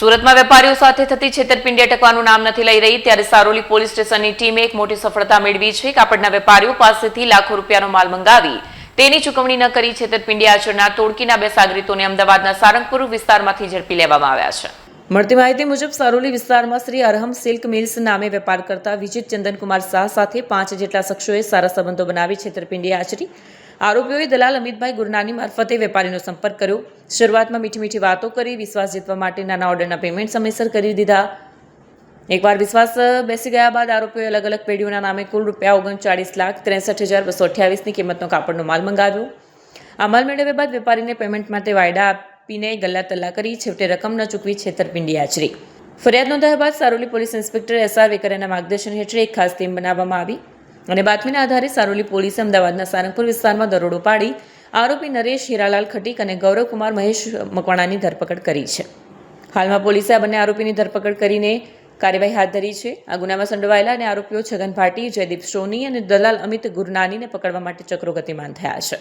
સુરતમાં વેપારીઓ સાથે થતી છેતરપિંડી અટકવાનું નામ નથી લઈ રહી, ત્યારે સારોલી પોલીસ સ્ટેશનની ટીમે એક મોટી સફળતા મેળવી છે. કાપડના વેપારીઓ પાસેથી લાખો રૂપિયાનો માલ મંગાવી તેની ચૂકવણી ન કરી છેતરપિંડી આચરનાર ટોળકીના 2 સાગરીતોને અમદાવાદના સારંગપુર વિસ્તારમાંથી ઝડપી લેવામાં આવ્યા છે. મળતી માહિતી મુજબ સારોલી વિસ્તારમાં શ્રી અરહમ સિલ્ક મિલ્સ નામે વેપાર કરતા વિજિત ચંદનકુમાર શાહ સાથે 5 જેટલા શખ્સોએ સારા સંબંધો બનાવી છેતરપિંડી આચરી. આરોપીઓએ દલાલ અમિતભાઈ ગુરનાની મારફતે વેપારીનો સંપર્ક કર્યો. શરૂઆતમાં મીઠી વાતો કરી વિશ્વાસ જીતવા માટે નાના ઓર્ડરના પેમેન્ટ સમયસર કરી દીધા. એકવાર વિશ્વાસ બેસી ગયા બાદ આરોપીઓએ અલગ અલગ પેઢીઓના નામે કુલ ₹39,63,228ની કિંમતનો કાપડનો માલ મંગાવ્યો. આ માલ મેળવ્યા બાદ વેપારીને પેમેન્ટ માટે વાયદા આપીને ગલ્લા તલ્લા કરી છેવટે રકમ ન ચૂકવી છેતરપિંડી આચરી. ફરિયાદ નોંધાયા બાદ સારોલી પોલીસ ઇન્સ્પેક્ટર SR વેકરિયાના માર્ગદર્શન હેઠળ એક ખાસ ટીમ બનાવવામાં આવી અને બાતમીના આધારે સારોલી પોલીસે અમદાવાદના સારંગપુર વિસ્તારમાં દરોડો પાડી આરોપી નરેશ હીરાલાલ ખટીક અને ગૌરવકુમાર મહેશ મકવાણાની ધરપકડ કરી છે. હાલમાં પોલીસે આ બંને આરોપીની ધરપકડ કરીને કાર્યવાહી હાથ ધરી છે. આ ગુનામાં સંડોવાયેલા અને આરોપીઓ છગન ભાટી, જયદીપ સોની અને દલાલ અમિત ગુરનાનીને પકડવા માટે ચક્રો ગતિમાન થયા છે.